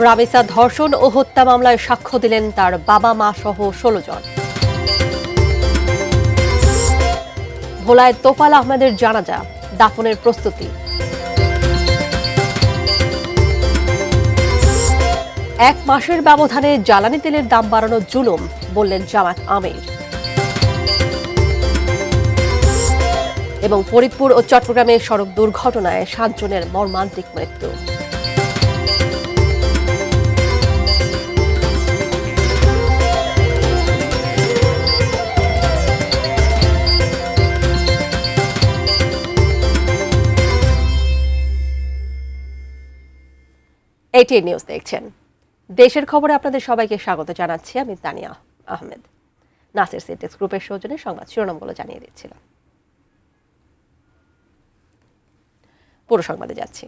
রামেসা ধর্ষণ ও হত্যা মামলায় সাক্ষ্য দিলেন তার বাবা মা সহ ১৬ জন। ভোলায় তোফাল আহমেদের জানাজা, দাফনের প্রস্তুতি। এক মাসের ব্যবধানে জ্বালানি তেলের দাম বাড়ানো জুলুম, বললেন জামাত আমির। এবং ফরিদপুর ও চট্টগ্রামে সড়ক দুর্ঘটনায় ৭ জনের মর্মান্তিক মৃত্যু। এটিএন নিউজ দেখছেন। দেশের খবরে আপনাদের সবাইকে স্বাগত জানাচ্ছি। আমি তানিয়া আহমেদ। নাসির সিটেক্স গ্রুপের সৌজন্যে সংবাদ শিরোনামগুলো জানিয়ে দিচ্ছিলাম। পুরো সংবাদে যাচ্ছি।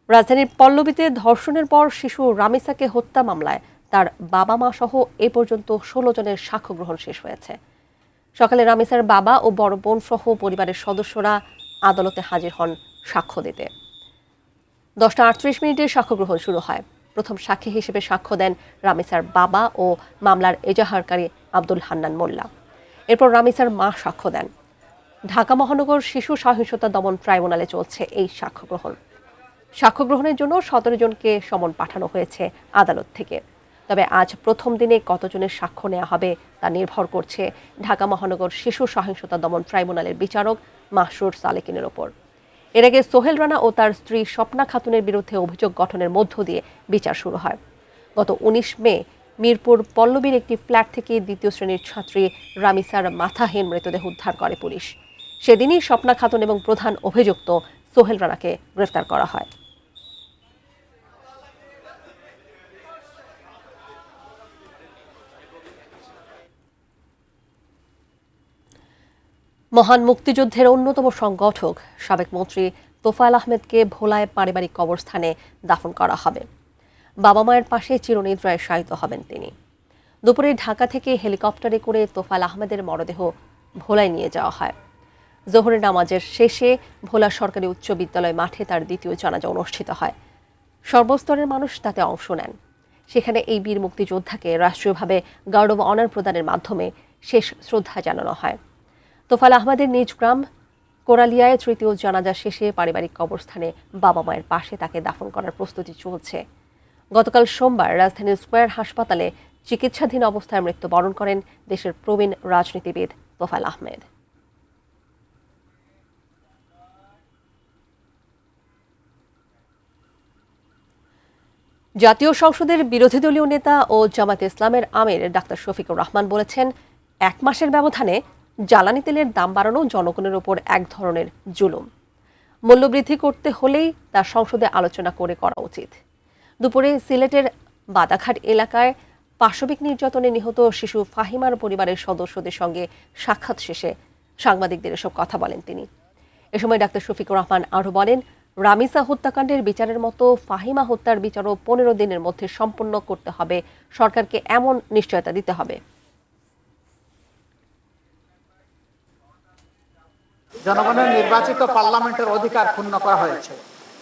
রাজধানীর পল্লবীতে ধর্ষণের পর শিশু রামিসাকে হত্যা মামলায় তার বাবা মা সহ এ পর্যন্ত ১৬ জনের সাক্ষ্য গ্রহণ শেষ হয়েছে। সকালে রামিসার বাবা ও বড় বোন সহ পরিবারের সদস্যরা আদালতে হাজির হন সাক্ষ্য দিতে। 10:38 সাক্ষ্য গ্রহণ শুরু হয়। প্রথম সাক্ষী হিসেবে সাক্ষ্য দেন রামিসার বাবা ও মামলার এজাহারকারী আব্দুল হান্নান মোল্লা। এরপর রামিসার মা সাক্ষ্য দেন। ঢাকা মহানগর শিশু সহিংসতা দমন ট্রাইব্যুনালে চলছে এই সাক্ষ্য গ্রহণ। সাক্ষ্য গ্রহণের জন্য ১৭ জনকে সমন পাঠানো হয়েছে আদালত থেকে। তবে আজ প্রথম দিনে কতজনের সাক্ষ্য নেওয়া হবে তা নির্ভর করছে ঢাকা মহানগর শিশু সহিংসতা দমন ট্রাইব্যুনালের বিচারক মাহসুর সালেকিনের ওপর। এর আগে সোহেল রানা ও তার স্ত্রী স্বপ্না খাতুনের বিরুদ্ধে অভিযোগ গঠনের মধ্য দিয়ে বিচার শুরু হয়। গত ১৯ মে মিরপুর পল্লবীর একটি ফ্ল্যাট থেকে দ্বিতীয় শ্রেণীর ছাত্রী রামিসার মাথাহীন মৃতদেহ উদ্ধার করে পুলিশ। সেদিনই স্বপ্না খাতুন এবং প্রধান অভিযুক্ত সোহেল রানাকে গ্রেফতার করা হয়। মহান মুক্তিযুদ্ধের অন্যতম সংগঠক সাবেক মন্ত্রী তোফায়েল আহমেদকে ভোলায় পারিবারিক কবরস্থানে দাফন করা হবে। বাবা মায়ের পাশে চিরনিদ্রায় শায়িত হবেন তিনি। দুপুরে ঢাকা থেকে হেলিকপ্টারে করে তোফায়েল আহমেদের মরদেহ ভোলায় নিয়ে যাওয়া হয়। জোহরের নামাজের শেষে ভোলা সরকারি উচ্চ বিদ্যালয় মাঠে তার দ্বিতীয় জানাজা অনুষ্ঠিত হয়। সর্বস্তরের মানুষ তাতে অংশ নেন। সেখানে এই বীর মুক্তিযোদ্ধাকে রাষ্ট্রীয়ভাবে গার্ড অব অনার প্রদানের মাধ্যমে শেষ শ্রদ্ধা জানানো হয়। তোফায়েল আহমেদের নিজ গ্রাম কোরালিয়ায় তৃতীয় জানাজা শেষে পারিবারিক কবরস্থানে বাবা মায়ের পাশে তাকে দাফন করার প্রস্তুতি চলছে। গতকাল সোমবার রাজধানীর স্কয়ার হাসপাতালে চিকিৎসাধীন অবস্থায় মৃত্যুবরণ করেন দেশের প্রবীণ রাজনীতিবিদ তোফায়েল আহমেদ। জাতীয় সংসদের বিরোধী দলীয় নেতা ও জামায়াতে ইসলামের আমির ডাক্তার শফিকুর রহমান বলেছেন, ১ মাসের ব্যবধানে জ্বালানি তেলের দাম বাড়ানো জনগণের উপর এক ধরনের জুলুম। মূল্যবৃদ্ধি করতে হলেই তা সংসদে আলোচনা করা উচিত। দুপুরে সিলেটের বাদাঘাট এলাকায় পাশবিক নির্যাতনে নিহত শিশু ফাহিমার পরিবারের সদস্যদের সঙ্গে সাক্ষাৎ শেষে সাংবাদিকদের এসব কথা বলেন তিনি। এ সময় ডাক্তার শফিকুর রহমান আরও বলেন, রামিসা হত্যাকাণ্ডের বিচারের মতো ফাহিমা হত্যার বিচারও ১৫ দিনের মধ্যে সম্পন্ন করতে হবে। সরকারকে এমন নিশ্চয়তা দিতে হবে। জনগণের নির্বাচিত পার্লামেন্টের অধিকার ক্ষুণ্ণ করা হয়েছে।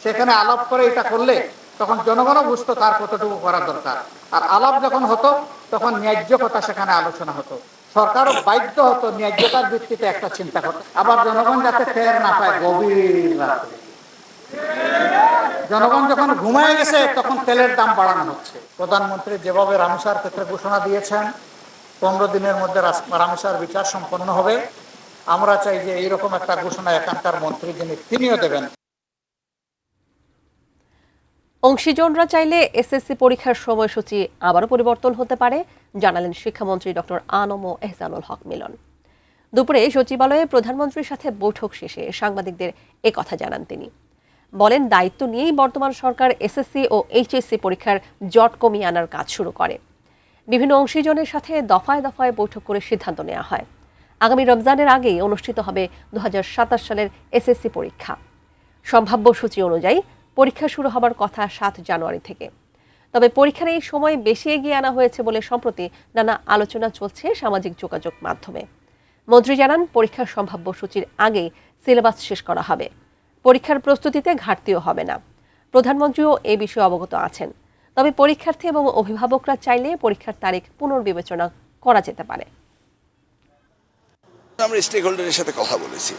সেখানে আলাপ করে এটা করলে তখন জনগণও বুঝতো তার কতটুকু করা দরকার। আর আলাপ যখন হতো তখন ন্যায্য কথা সেখানে আলোচনা হতো। সরকারও বাধ্য হতো ন্যায্যতার ভিত্তিতে একটা চিন্তা করতে। আবার জনগণ যাতে টের না পায় গভীর রাতে, জনগণ যখন ঘুমায় গেছে তখন তেলের দাম বাড়ানো হচ্ছে। প্রধানমন্ত্রী যেভাবে রামিসার ক্ষেত্রে ঘোষণা দিয়েছেন ১৫ দিনের মধ্যে রামিসার বিচার সম্পন্ন হবে, আমরা চাই যে এইরকম একটা ঘোষণা এখানকার মন্ত্রী তিনিও দেবেন। অংশীজনরা চাইলে এসএসসি পরীক্ষার সময়সূচি আবারও পরিবর্তন হতে পারে, জানালেন শিক্ষামন্ত্রী ডক্টর আনম এহসানুল হক মিলন। দুপুরে সচিবালয়ে প্রধানমন্ত্রীর সাথে বৈঠক শেষে সাংবাদিকদের একথা জানান তিনি। বলেন, দায়িত্ব নিয়েই বর্তমান সরকার এসএসসি ও এইচএসসি পরীক্ষার জট কমিয়ে আনার কাজ শুরু করে। বিভিন্ন অংশীজনের সাথে দফায় দফায় বৈঠক করে সিদ্ধান্ত নেওয়া হয়। আগামী রমজানের আগেই অনুষ্ঠিত হবে ২০২৭ সালের এসএসসি পরীক্ষা। সম্ভাব্য সূচি অনুযায়ী পরীক্ষা শুরু হবার কথা ৭ জানুয়ারি থেকে। তবে পরীক্ষার এই সময় বেশি এগিয়ে আনা হয়েছে বলে সম্প্রতি নানা আলোচনা চলছে সামাজিক যোগাযোগ মাধ্যমে। মন্ত্রী জানান, পরীক্ষার সম্ভাব্য সূচির আগেই সিলেবাস শেষ করা হবে। পরীক্ষার প্রস্তুতিতে ঘাটতিও হবে না। প্রধানমন্ত্রীও এ বিষয়ে অবগত আছেন। তবে পরীক্ষার্থী এবং অভিভাবকরা চাইলে পরীক্ষার তারিখ পুনর্বিবেচনা করা যেতে পারে। আমরা স্টেক হোল্ডারের সাথে কথা বলেছি,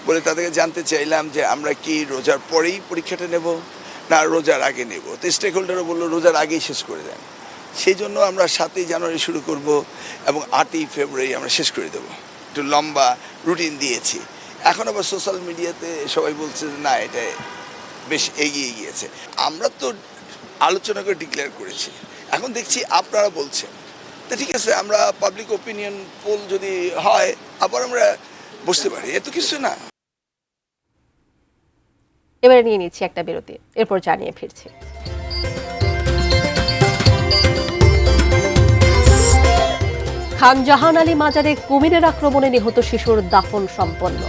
বলে তাদেরকে জানতে চাইলাম যে আমরা কি রোজার পরেই পরীক্ষাটা নেব না রোজার আগে নেব। তো স্টেক হোল্ডারও বললো রোজার আগেই শেষ করে দেন। সেই জন্য আমরা 7ই জানুয়ারি শুরু করব এবং 8ই ফেব্রুয়ারি আমরা শেষ করে দেবো। একটু লম্বা রুটিন দিয়েছি। এখন আবার সোশ্যাল মিডিয়াতে সবাই বলছে যে না এটা বেশ এগিয়ে গিয়েছে। আমরা তো আলোচনা করে ডিক্লেয়ার করেছি, এখন দেখছি আপনারা বলছেন, তো ঠিক আছে আমরা পাবলিক ওপিনিয়ন পোল যদি হয় আবার আমরা বুঝতে পারি, এত কিছু না। এবারে নিয়ে নিচ্ছি একটা বিরতি, এরপর জানিয়ে ফিরছি। খান জাহান আলী মাজারে কুমিরের আক্রমণে নিহত শিশুর দাফন সম্পন্ন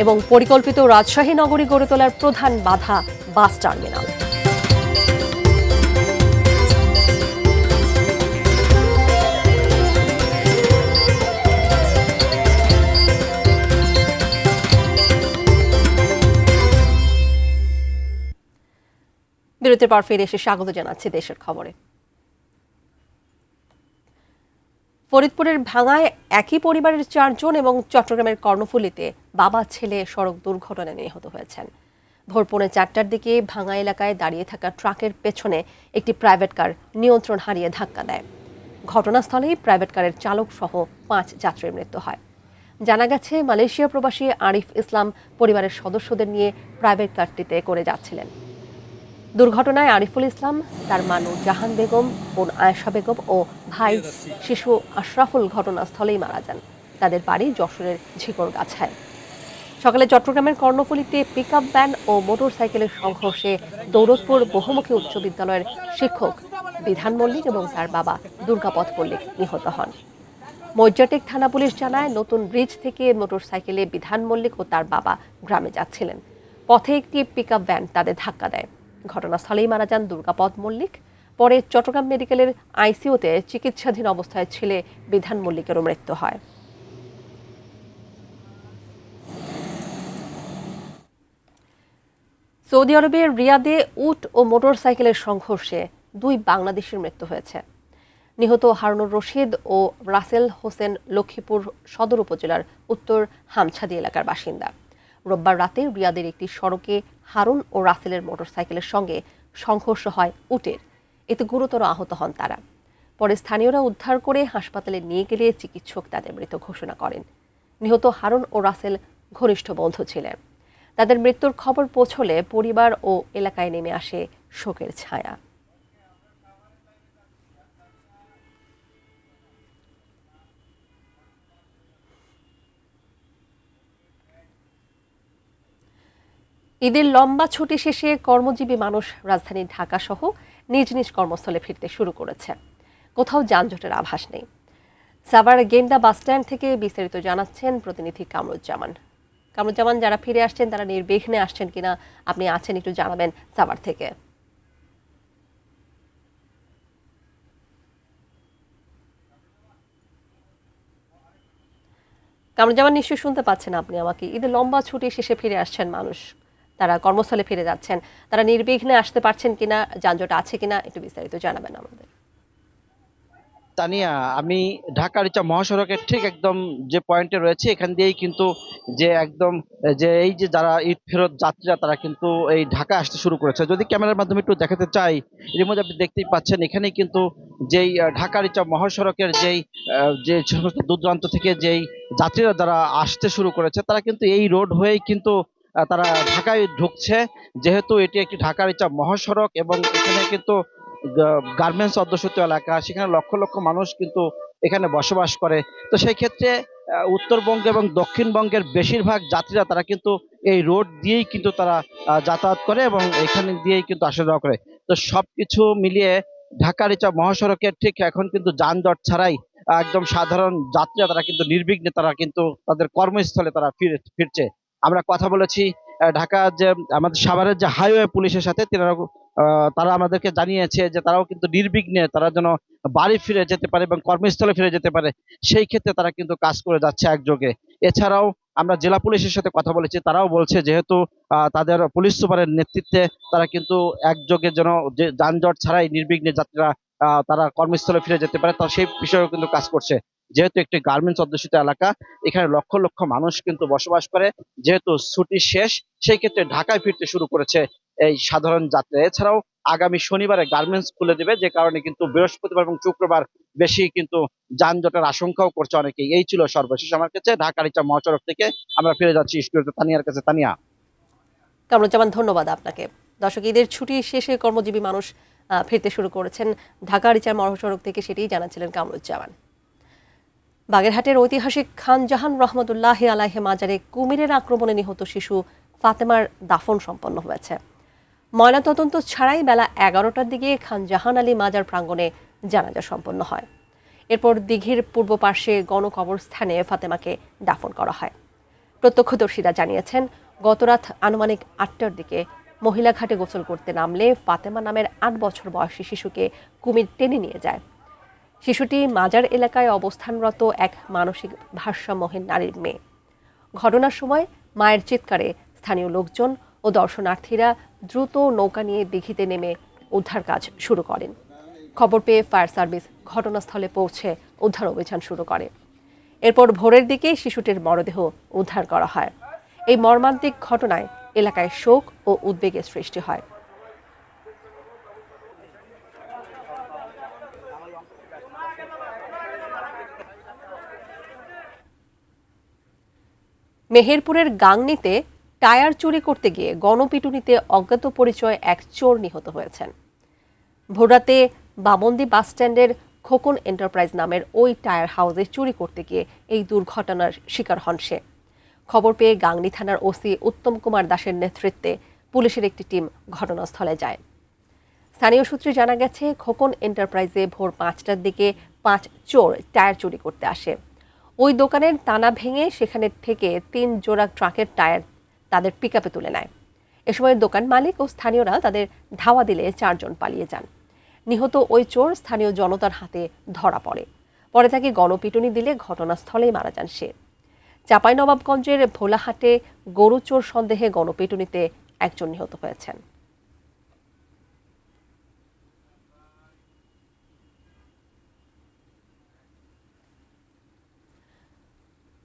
এবং পরিকল্পিত রাজশাহী নগরী গড়ে তোলার প্রধান বাধা বাস টার্মিনাল। বিরতির পর ফিরে এসে স্বাগত জানাচ্ছি দেশের খবরে। ফরিদপুরের ভাঙায় একই পরিবারের 4 জন এবং চট্টগ্রামের কর্ণফুলীতে বাবা ছেলে সড়ক দুর্ঘটনায় নিহত হয়েছেন। ভোর পৌনে 4টার দিকে ভাঙা এলাকায় দাঁড়িয়ে থাকা ট্রাকের পেছনে একটি প্রাইভেট কার নিয়ন্ত্রণ হারিয়ে ধাক্কা দেয়। ঘটনাস্থলেই প্রাইভেট কারের চালক সহ 5 যাত্রীর মৃত্যু হয়। জানা গেছে মালয়েশিয়া প্রবাসী আরিফ ইসলাম পরিবারের সদস্যদের নিয়ে প্রাইভেট কারটিতে করে যাচ্ছিলেন। দুর্ঘটনায় আরিফুল ইসলাম, তার মা নূরজাহান বেগম, বোন আয়েশা বেগম ও ভাই শিশু আশরাফুল ঘটনাস্থলেই মারা যান। তাদের বাড়ি যশোরের ঝিকরগাছায়। সকালে চট্টগ্রামের কর্ণফুলীতে পিকআপ ভ্যান ও মোটর সাইকেলের সংঘর্ষে দৌলতপুর বহুমুখী উচ্চ বিদ্যালয়ের শিক্ষক বিধান মল্লিক এবং তার বাবা দুর্গাপদ মল্লিক নিহত হন। মৈজাটেক থানা পুলিশ জানায়, নতুন ব্রিজ থেকে মোটর সাইকেলে বিধান মল্লিক ও তার বাবা গ্রামে যাচ্ছিলেন। পথে একটি পিকআপ ভ্যান তাদের ধাক্কা দেয়। ঘটনাস্থলেই মারা যান দুর্গাপদ মল্লিক। পরে চট্টগ্রাম মেডিকেলের আইসিইউতে চিকিৎসাধীন অবস্থায় ছেলে বিধান মল্লিকেরও মৃত্যু হয়। সৌদি আরবের রিয়াদে উট ও মোটর সাইকেলের সংঘর্ষে 2 বাংলাদেশের মৃত্যু হয়েছে। নিহত হারুনুর রশিদ ও রাসেল হোসেন লক্ষ্মীপুর সদর উপজেলার উত্তর হামছাদি এলাকার বাসিন্দা। রোববার রাতে রিয়াদের একটি সড়কে হারুন ও রাসেলের মোটরসাইকেলের সঙ্গে সংঘর্ষ হয় উটের। এতে গুরুতর আহত হন তারা। পরে স্থানীয়রা উদ্ধার করে হাসপাতালে নিয়ে গেলে চিকিৎসক তাদের মৃত ঘোষণা করেন। নিহত হারুন ও রাসেল ঘনিষ্ঠ বন্ধু ছিলেন। তাদের মৃত্যুর খবর পৌঁছলে পরিবার ও এলাকায় নেমে আসে শোকের ছায়া। ঈদের লম্বা ছুটি শেষে কর্মজীবী মানুষ রাজধানী ঢাকা সহ নিজ নিজ কর্মস্থলে ফিরতে শুরু করেছে। কোথাও যানজটের আভাস নেই। সাভার গেন্ডা বাসস্ট্যান্ড থেকে বিস্তারিত জানাচ্ছেন প্রতিনিধি কামরুজ্জামান। কামরুজ্জামান, যারা ফিরে আসছেন তারা নির্বিঘ্নে আসছেন কিনা আপনি আছেন একটু জানাবেন সাভার থেকে। কামরুজ্জামান, নিশ্চয়ই শুনতে পাচ্ছেন আপনি আমাকে। ঈদের লম্বা ছুটি শেষে ফিরে আসছেন মানুষ, তারা কর্মস্থলে ফিরে যাচ্ছেন, তারা নির্বিঘ্নে আসতে পারছেন কিনা, যানজট আছে কিনা একটু বিস্তারিত জানাবেন আমাদের। তানিয়া, আমি ঢাকার ইচ্ছা মহাসড়কের ঠিক একদম যে পয়েন্টে রয়েছে এখান দিয়েই কিন্তু যে একদম যে এই যে যারা ঈদ ফেরত যাত্রীরা তারা কিন্তু এই ঢাকা আসতে শুরু করেছে। যদি ক্যামেরার মাধ্যমে একটু দেখাতে চাই, এর মধ্যে আপনি দেখতেই পাচ্ছেন এখানেই কিন্তু যেই ঢাকার ইচ্ছা মহাসড়কের যে সমস্ত দূর দূরান্ত থেকে যেই যাত্রীরা যারা আসতে শুরু করেছে তারা কিন্তু এই রোড হয়েই কিন্তু তারা ঢাকায় ঢুকছে। যেহেতু এটি একটি ঢাকার ইচ্ছা মহাসড়ক এবং এখানে কিন্তু গার্মেন্টস অধ্যুষিত এলাকা, সেখানে লক্ষ লক্ষ মানুষ কিন্তু এখানে বসবাস করে। তো সেই ক্ষেত্রে উত্তরবঙ্গ এবং দক্ষিণবঙ্গের বেশিরভাগ যাত্রীরা তারা কিন্তু এই রোড দিয়েই কিন্তু তারা যাতায়াত করে এবং এখানে দিয়েই কিন্তু আসা যাওয়া করে। তো সবকিছু মিলিয়ে ঢাকার ইচ্ছা মহাসড়কের ঠিক এখন কিন্তু যানজট ছাড়াই একদম সাধারণ যাত্রীরা তারা কিন্তু নির্বিঘ্নে তারা কিন্তু তাদের কর্মস্থলে তারা ফিরছে। আমরা কথা বলেছি ঢাকা যে আমাদের সাভারের যে হাইওয়ে পুলিশের সাথে, তারা আমাদেরকে জানিয়েছে যে তারাও কিন্তু নির্বিঘ্নে তারা যেন বাড়ি ফিরে যেতে পারে এবং কর্মস্থলে ফিরে যেতে পারে, সেই ক্ষেত্রে তারা কিন্তু কাজ করে যাচ্ছে একযোগে। এছাড়াও আমরা জেলা পুলিশের সাথে কথা বলেছি, তারাও বলছে যেহেতু তাদের পুলিশ সুপারের নেতৃত্বে তারা কিন্তু একযোগে যেন যে যানজট ছাড়াই নির্বিঘ্নে যাত্রীরা তারা কর্মস্থলে ফিরে যেতে পারে, তারা সেই বিষয়েও কিন্তু কাজ করছে। যেহেতু একটি গার্মেন্টস অধ্যুষিত এলাকা, এখানে লক্ষ লক্ষ মানুষ কিন্তু বসবাস করে, যেহেতু ছুটি শেষ সেই ক্ষেত্রে ঢাকায় ফিরতে শুরু করেছে এই সাধারণ যাত্রী। এছাড়াও আগামী শনিবারে গার্মেন্টস খুলে দেবে, যে কারণে কিন্তু বৃহস্পতিবার এবং শুক্রবার বেশি কিন্তু যানজটের আশঙ্কাও করছে অনেকেই। এই ছিল সর্বশেষ আমার কাছে ঢাকা রিচা মহাসড়ক থেকে। আমরা ফিরে যাচ্ছি স্টুডিওতে তানিয়ার কাছে। তানিয়া। কামরুজ্জামান, ধন্যবাদ আপনাকে। দর্শক, ঈদের ছুটি শেষে কর্মজীবী মানুষ ফিরতে শুরু করেছেন ঢাকা রিচার মহাসড়ক থেকে, সেটাই জানাচ্ছিলেন কামরুজ্জামান। বাগেরহাটের ঐতিহাসিক খান জাহান রহমতুল্লাহ আলাইহি মাজারে কুমিরের আক্রমণে নিহত শিশু ফাতেমার দাফন সম্পন্ন হয়েছে। ময়নাতদন্ত ছাড়াই বেলা 11টার দিকে খান জাহান আলী মাজার প্রাঙ্গণে জানাজা সম্পন্ন হয়। এরপর দিঘির পূর্ব পার্শ্বে গণকবরস্থানে ফাতেমাকে দাফন করা হয়। প্রত্যক্ষদর্শীরা জানিয়েছেন, গতরাত আনুমানিক 8টার দিকে মহিলা ঘাটে গোসল করতে নামলে ফাতেমা নামের 8 বছর বয়সী শিশুকে কুমির টেনে নিয়ে যায়। শিশুটি মাজার এলাকায় অবস্থানরত এক মানসিক ভারসাম্যহীন নারীর মেয়ে। ঘটনার সময় মায়ের চিৎকারে স্থানীয় লোকজন ও দর্শনার্থীরা দ্রুত নৌকা নিয়ে দিঘিতে নেমে উদ্ধার কাজ শুরু করেন। খবর পেয়ে ফায়ার সার্ভিস ঘটনাস্থলে পৌঁছে উদ্ধার অভিযান শুরু করে। এরপর ভোরের দিকে শিশুটির মরদেহ উদ্ধার করা হয়। এই মর্মান্তিক ঘটনায় এলাকায় শোক ও উদ্বেগের সৃষ্টি হয়। মেহেরপুরের গাংনীতে টায়ার চুরি করতে গিয়ে গণপিটুনিতে অজ্ঞাত পরিচয় এক চোর নিহত হয়েছেন। ভোররাতে বামন্দি বাসস্ট্যান্ডের খোকন এন্টারপ্রাইজ নামের ওই টায়ার হাউসে চুরি করতে গিয়ে এই দুর্ঘটনার শিকার হন সে। খবর পেয়ে গাংনী থানার ওসি উত্তম কুমার দাসের নেতৃত্বে পুলিশের একটি টিম ঘটনাস্থলে যায়। স্থানীয় সূত্রে জানা গেছে, খোকন এন্টারপ্রাইজে ভোর 5টার দিকে 5 চোর টায়ার চুরি করতে আসে। ওই দোকানের তালা ভেঙে সেখানে থেকে 3 জোড়া ট্রাকের টায়ার তাদের পিকআপে তুলে নেয়। এ সময় দোকান মালিক ও স্থানীয়রা তাদের ধাওয়া দিলে 4 জন পালিয়ে যান। নিহত ওই চোর স্থানীয় জনতার হাতে ধরা পড়ে। পরে তাকে গণপিটুনি দিলে ঘটনাস্থলেই মারা যান সে। চাঁপাইনবাবগঞ্জের ভোলাহাটে গরু চোর সন্দেহে গণপিটুনিতে একজন নিহত হয়েছেন।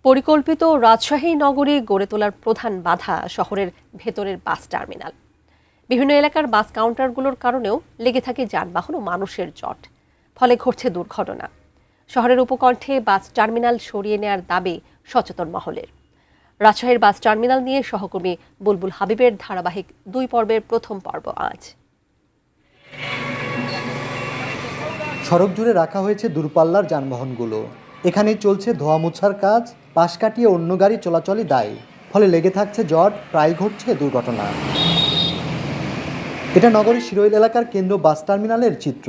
পরিকল্পিত রাজশাহী নগরী গড়ে তোলার প্রধান বাধা শহরের ভেতরের বাস টার্মিনাল। বিভিন্ন এলাকার বাস কাউন্টারগুলোর কারণেও লেগে থাকে যানবাহন ও মানুষের জট, ফলে ঘটছে দুর্ঘটনা। শহরের উপকণ্ঠে বাস টার্মিনাল সরিয়ে নেয়ার দাবি সচেতন মহলের। রাজশাহীর বাস টার্মিনাল নিয়ে সহকর্মী বুলবুল হাবিবের ধারাবাহিক 2 পর্বের প্রথম পর্ব আজ। সড়ক জুড়ে রাখা হয়েছে দূরপাল্লার যানবাহনগুলো। এখানেই চলছে ধোয়া মোছার কাজ, পাশ কাটিয়ে অন্য গাড়ি চলাচলই দায়, ফলে লেগে থাকছে জট, প্রায় ঘটছে দুর্ঘটনা। এটা নগরীর শিরোইল এলাকার কেন্দ্র বাস টার্মিনালের চিত্র।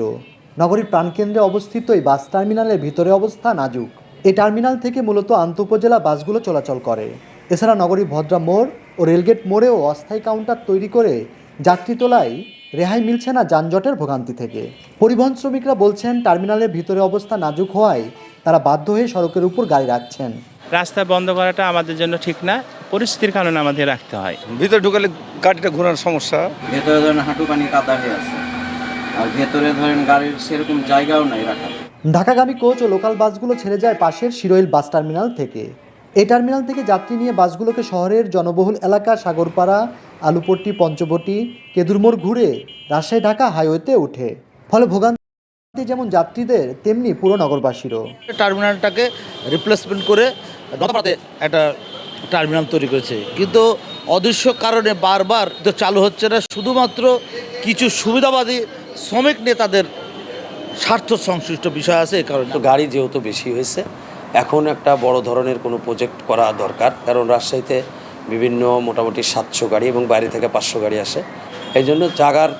নগরীর প্রাণকেন্দ্রে অবস্থিত এই বাস টার্মিনালের ভিতরে অবস্থা নাজুক। এই টার্মিনাল থেকে মূলত আন্তঃউপজেলা বাসগুলো চলাচল করে। এছাড়া নগরীর ভদ্রা মোড় ও রেলগেট মোড়েও অস্থায়ী কাউন্টার তৈরি করে যাত্রী তোলায় রেহাই মিলছে না যানজটের ভোগান্তি থেকে। পরিবহন শ্রমিকরা বলছেন, টার্মিনালের ভিতরে অবস্থা নাজুক হওয়ায় তারা বাধ্য হয়ে সড়কের উপর গাড়ি রাখছেন। রাস্তা বন্ধ করাটা আমাদের জন্য ঠিক না, পরিস্থিতির কারণে আমাদের রাখতে হয়। ভিতরে ঢুকালে গাড়িটা ঘোরার সমস্যা, ভেতরে ধরেন হাঁটু পানি কাদা হয়ে আছে, আর ভেতরে ধরেন গাড়ির সেরকম জায়গাও নাই রাখার। ঢাকাগামী কোচ ও লোকাল বাসগুলো ছেড়ে যায় পাশের শিরোইল বাস টার্মিনাল থেকে। এই টার্মিনাল থেকে যাত্রী নিয়ে বাসগুলোকে শহরের জনবহুল এলাকা সাগরপাড়া, আলুপট্টি, পঞ্চবটি, কেদুরমোড় ঘুরে রাজশাহী ঢাকা হাইওয়েতে ওঠে। ফলে ভোগান্তি যেমন যাত্রীদের তেমনি পুরো নগরবাসীরও। টার্মিনালটাকে রিপ্লেসমেন্ট করে নদপাড়াতে একটা টার্মিনাল তৈরি করেছে, কিন্তু অদৃশ্য কারণে বারবার তো চালু হচ্ছে না। শুধুমাত্র কিছু সুবিধাবাদী শ্রমিক নেতাদের স্বার্থ সংশ্লিষ্ট বিষয় আছে, এই কারণে। তো গাড়ি যেহেতু বেশি হয়েছে, এখন একটা বড় ধরনের কোনো প্রজেক্ট করা দরকার, কারণ রাজশাহীতে বিভিন্ন মোটামুটি 700 গাড়ি এবং বাইরে থেকে 500 গাড়ি আসে। এই জন্য জায়গার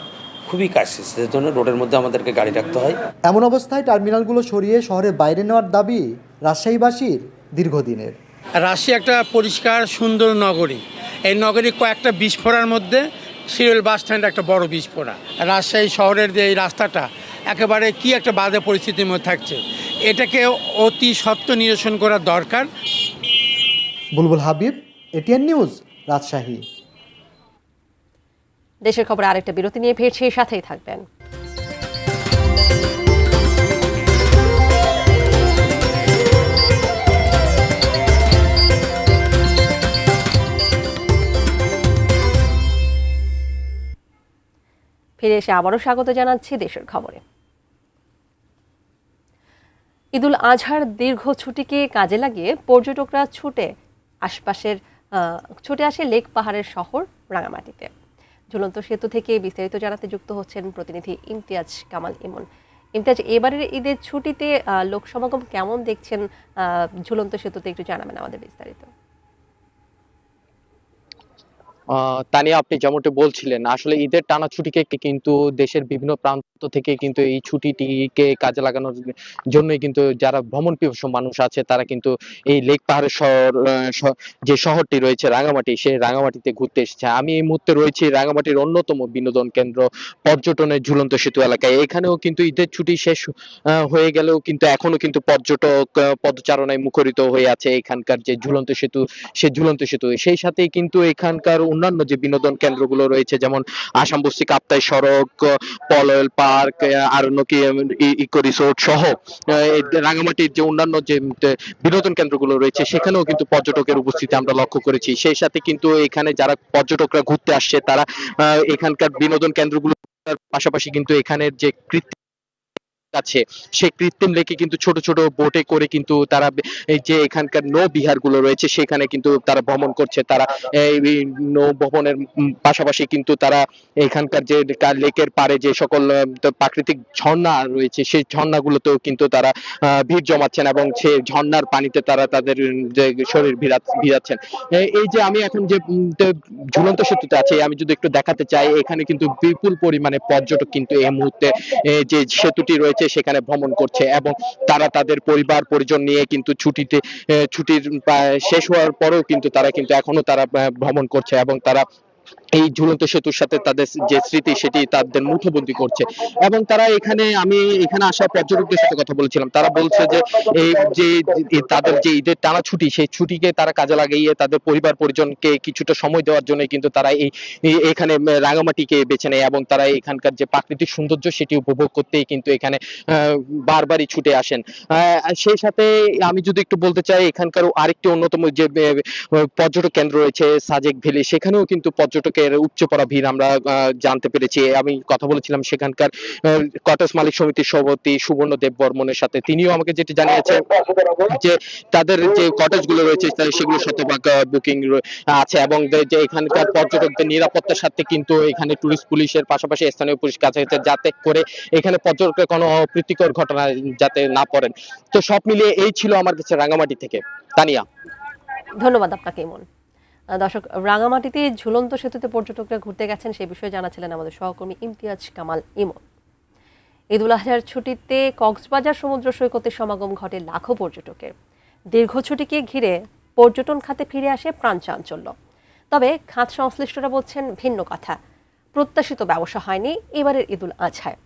খুবই ক্রাইসিস, এর জন্য রোডের মধ্যে আমাদেরকে গাড়ি রাখতে হয়। এমন অবস্থায় টার্মিনালগুলো সরিয়ে শহরের বাইরে নেওয়ার দাবি রাজশাহীবাসীর দীর্ঘদিনের। রাজশাহী একটা পরিষ্কার সুন্দর নগরী। এই নগরী কয়েকটা বিস্ফোরণের মধ্যে শিরোইল বাস স্ট্যান্ড একটা বড় বিস্ফোরণ। রাজশাহী শহরের যে এই রাস্তাটা একেবারে কি একটা বাজে পরিস্থিতির মধ্যে থাকছে, এটাকে অতি সত্ত্বর নিরসন করা দরকার। বুলবুল হাবিব, এটিএন নিউজ, রাজশাহী। দেশের খবরে আরেকটা বিরতি নিয়ে ফিরছি, সাথেই থাকবেন। ফিরে এসে আবারও স্বাগত জানাচ্ছি দেশের খবরে। ঈদুল আজহার দীর্ঘ ছুটিকে কাজে লাগিয়ে পর্যটকরা ছুটে আসে লেক পাহাড়ের শহর রাঙামাটিতে। ঝুলন্ত সেতু থেকে বিস্তারিত জানাতে যুক্ত হচ্ছেন প্রতিনিধি ইমতিয়াজ কামাল ইমন। ইমতিয়াজ, এবারের ঈদের ছুটিতে লোক সমাগম কেমন দেখছেন ঝুলন্ত সেতুতে, একটু জানাবেন আমাদের বিস্তারিত। তানিয়া, আপনি যেমনটা বলছিলেন, আসলে ঈদের টানা ছুটিকে কিন্তু দেশের বিভিন্ন প্রান্ত থেকে কিন্তু এই ছুটিটিকে কাজে লাগানোর জন্যই কিন্তু যারা ভ্রমণ পিপাসু মানুষ আছে তারা কিন্তু এই লেক পাহাড়ের যে শহরটি রয়েছে রাঙামাটি, সেই রাঙামাটিতে ঘুরতে এসেছে। আমি এই মুহূর্তে রয়েছি রাঙামাটির অন্যতম বিনোদন কেন্দ্র পর্যটনের ঝুলন্ত সেতু এলাকায়। এখানেও কিন্তু ঈদের ছুটি শেষ হয়ে গেলেও কিন্তু এখনো কিন্তু পর্যটক পদচারণায় মুখরিত হয়ে আছে এখানকার যে ঝুলন্ত সেতু, সেই ঝুলন্ত সেতু। সেই সাথে কিন্তু এখানকার অন্যান্য যে বিনোদন কেন্দ্রগুলো রয়েছে, যেমন আসাম বস্তি কাপ্তাই সড়ক, পলয়েল পার্ক, আরনকি ইকো রিসোর্ট সহ রাঙামাটির যে অন্যান্য যে বিনোদন কেন্দ্রগুলো রয়েছে সেখানেও কিন্তু পর্যটকের উপস্থিতি আমরা লক্ষ্য করেছি। সেই সাথে কিন্তু এখানে যারা পর্যটকরা ঘুরতে আসছে তারা এখানকার বিনোদন কেন্দ্রগুলোর পাশাপাশি কিন্তু এখানের যে আছে সেই কৃত্রিম লেকে কিন্তু ছোট ছোট বোটে করে কিন্তু তারা এই যে এখানকার নৌ বিহার গুলো রয়েছে সেখানে কিন্তু তারা ভ্রমণ করছে। তারা এই নৌ ভ্রমণের পাশাপাশি কিন্তু তারা এখানকার যে লেকের পাড়ে যে সকল প্রাকৃতিক ঝর্ণা রয়েছে সেই ঝর্ণাগুলোতেও কিন্তু তারা ভিড় জমাচ্ছেন এবং সেই ঝর্ণার পানিতে তারা তাদের যে শরীর ভিজাচ্ছেন। এই যে আমি এখন যে ঝুলন্ত সেতুতে আছি, আমি যদি একটু দেখাতে চাই, এখানে কিন্তু বিপুল পরিমাণে পর্যটক কিন্তু এই মুহূর্তে যে সেতুটি রয়েছে সেখানে ভ্রমণ করছে এবং তারা তাদের পরিবার পরিজন নিয়ে কিন্তু ছুটির শেষ হওয়ার পরেও কিন্তু তারা কিন্তু এখনো তারা ভ্রমণ করছে এবং তারা এই ঝুলন্ত সেতুর সাথে তাদের যে স্মৃতি সেটি তাদের মুঠোবন্দি করছে। এবং তারা আমি এখানে আসা পর্যটকদের সাথে কথা বলছিলাম, তারা বলছে যে এই যে তাদের যে ঈদের টানা ছুটি, সেই ছুটিকে তারা কাজে লাগিয়ে তাদের পরিবার পরিজনকে কিছুটা সময় দেওয়ার জন্য কিন্তু তারা এখানে রাঙামাটিকে বেছে নেয় এবং তারা এখানকার যে প্রাকৃতিক সৌন্দর্য সেটি উপভোগ করতেই কিন্তু এখানে বারবারই ছুটে আসেন। সেই সাথে আমি যদি একটু বলতে চাই, এখানকার আরেকটি অন্যতম যে পর্যটক কেন্দ্র রয়েছে সাজেক ভ্যালি, সেখানেও কিন্তু পর্যটকের উপচে পড়া ভিড় আমরা জানতে পেরেছি। আমি কথা বলেছিলাম সেখানকার কটেজ মালিক সমিতির সভাপতি সুবর্ণ দেব বর্মনের সাথে। তিনিও আমাকে যেটি জানিয়েছেন যে তাদের যে কটেজ গুলো রয়েছে সেগুলো শতভাগ বুকিং আছে এবং যে এখানকার পর্যটকদের নিরাপত্তার সাথে কিন্তু এখানে টুরিস্ট পুলিশের পাশাপাশি স্থানীয় পুলিশ কাছে যাতে করে এখানে পর্যটকের কোনো অপ্রীতিকর ঘটনা যাতে না পড়েন। তো সব মিলিয়ে এই ছিল আমার কাছে রাঙামাটি থেকে। তানিয়া, ধন্যবাদ আপনাকে ইমন। দর্শক, রাঙামাটিতে ঝুলন্ত সেতুতে পর্যটকরা ঘুরতে গেছেন সে বিষয়ে জানাচ্ছিলেন আমাদের সহকর্মী ইমতিয়াজ কামাল ইমন। ঈদুল আজহার ছুটিতে কক্সবাজার সমুদ্র সৈকতে সমাগম ঘটে লাখো পর্যটকের। দীর্ঘ ছুটিকে ঘিরে পর্যটন খাতে ফিরে আসে প্রাণ চাঞ্চল্য। তবে খাত সংশ্লিষ্টরা বলছেন ভিন্ন কথা, প্রত্যাশিত ব্যবসা হয়নি এবারের ঈদুল আজহায়।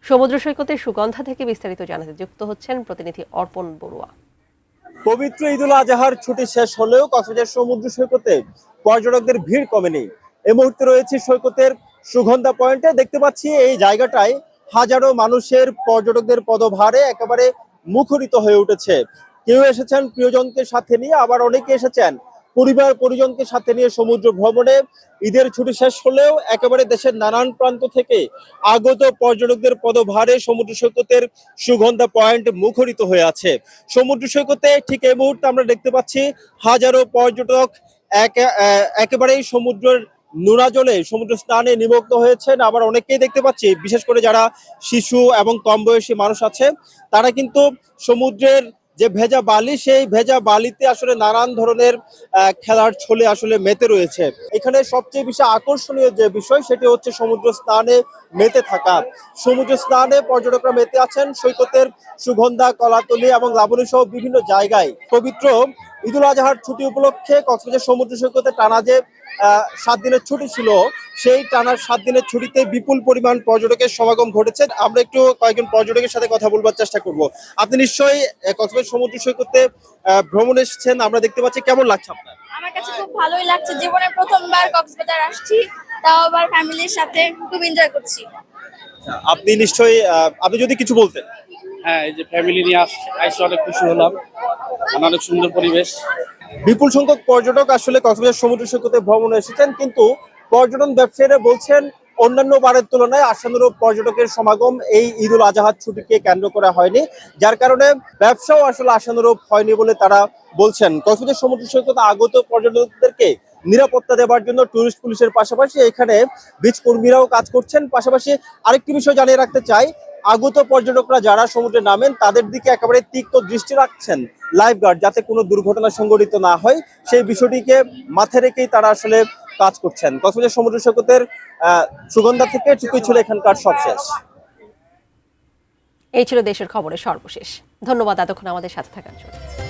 সমুদ্র সৈকতের সুগন্ধা থেকে বিস্তারিত জানাতে যুক্ত হচ্ছেন প্রতিনিধি অর্পণ বড়ুয়া। পবিত্র ঈদুল আজহার ছুটি শেষ হলেও কক্সবাজার সমুদ্র সৈকতে পর্যটকদের ভিড় কমেনি। এই মুহূর্তে রয়েছে সৈকতের সুগন্ধা পয়েন্টে। দেখতে পাচ্ছি এই জায়গাটায় হাজারো মানুষের পর্যটকদের পদভারে একেবারে মুখরিত হয়ে উঠেছে। কেউ এসেছেন প্রিয়জনকে সাথে নিয়ে, আবার অনেকে এসেছেন পরিবার পরিজনকে সাথে নিয়ে সমুদ্র ভ্রমণে। ঈদের ছুটি শেষ হলেও একেবারে দেশের নানান প্রান্ত থেকে আগত পর্যটকদের পদভারে সমুদ্র সৈকতের সুগন্ধা পয়েন্ট মুখরিত হয়ে আছে। সমুদ্র সৈকতে ঠিক এই মুহূর্তে আমরা দেখতে পাচ্ছি হাজারো পর্যটক একেবারেই সমুদ্রের নোনা জলে সমুদ্র স্নানে নিমগ্ন হয়েছেন। আবার অনেকেই দেখতে পাচ্ছি, বিশেষ করে যারা শিশু এবং কম বয়সী মানুষ আছে, তারা কিন্তু সমুদ্রের যে ভেজা বালি, সেই ভেজা বালিতে আসলে নানান ধরনের খেলার ছলে আসলে মেতে রয়েছে। এখানে সবচেয়ে বেশি আকর্ষণীয় যে বিষয় সেটি হচ্ছে সমুদ্র স্নানে মেতে থাকা। সমুদ্র স্নানে পর্যটকরা মেতে আছেন সৈকতের সুগন্ধা, কলাতলি এবং লাবণী সহ বিভিন্ন জায়গায়। পবিত্র ঈদুল আজহার ছুটি উপলক্ষে কক্সবাজার সমুদ্র সৈকতে টানা যে 7 দিনের ছুটি ছিল, সেই টানা 7 দিনের ছুটিতে বিপুল পরিমাণ পর্যটকের সমাগম ঘটেছে। আমরা একটু কয়েকজন পর্যটকের সাথে কথা বলবার চেষ্টা করব। আপনি নিশ্চয়ই কক্সবাজার সমুদ্র সৈকতে ভ্রমণ এসেছেন, আমরা দেখতে পাচ্ছি, কেমন লাগছে আপনার? আমার কাছে খুব ভালোই লাগছে, জীবনে প্রথমবার কক্সবাজার আসছি, তাও আবার ফ্যামিলির সাথে, খুব এনজয় করছি। আপনি নিশ্চয়ই আপনি যদি কিছু বলতেন। হ্যাঁ, এই যে ফ্যামিলি নিয়ে আসছে, অনেক খুশি হলাম, অনেক সুন্দর পরিবেশ। বিপুল সংখ্যক পর্যটক আসলে কক্সবাজার সমুদ্র সৈকতে ভ্রমণে এসেছেন, কিন্তু পর্যটন ব্যবসায়ীরা বলছেন অন্যান্য বারের তুলনায় আশানুরূপ পর্যটকের সমাগম এই ঈদ উল আজহার ছুটিকে কেন্দ্র করা হয়নি, যার কারণে ব্যবসাও আসলে আশানুরূপ হয়নি বলে তারা বলছেন। কক্সবাজার সমুদ্র সৈকতে আগত পর্যটকদেরকে নিরাপত্তা দেওয়ার জন্য টুরিস্ট পুলিশের পাশাপাশি এখানে বিচ কর্মীরাও কাজ করছেন। পাশাপাশি আরেকটি বিষয় জানিয়ে রাখতে চাই, আগত পর্যটকরা যারা সমুদ্রে নামেন তাদের দিকে একেবারে তীক্ষ্ণ দৃষ্টি রাখছেন লাইফগার্ড, যাতে কোনো দুর্ঘটনা সংঘটিত না হয়, সেই বিষয়টিকে মাথায় রেখেই তারা আসলে কাজ করছেন। কক্সবাজার সমুদ্র সৈকতের সুগন্ধা থেকে চুকুই ছিল এখানকার সবশেষ। এই ছিল দেশের খবরের সর্বশেষ। ধন্যবাদ এতক্ষণ আমাদের সাথে থাকার জন্য।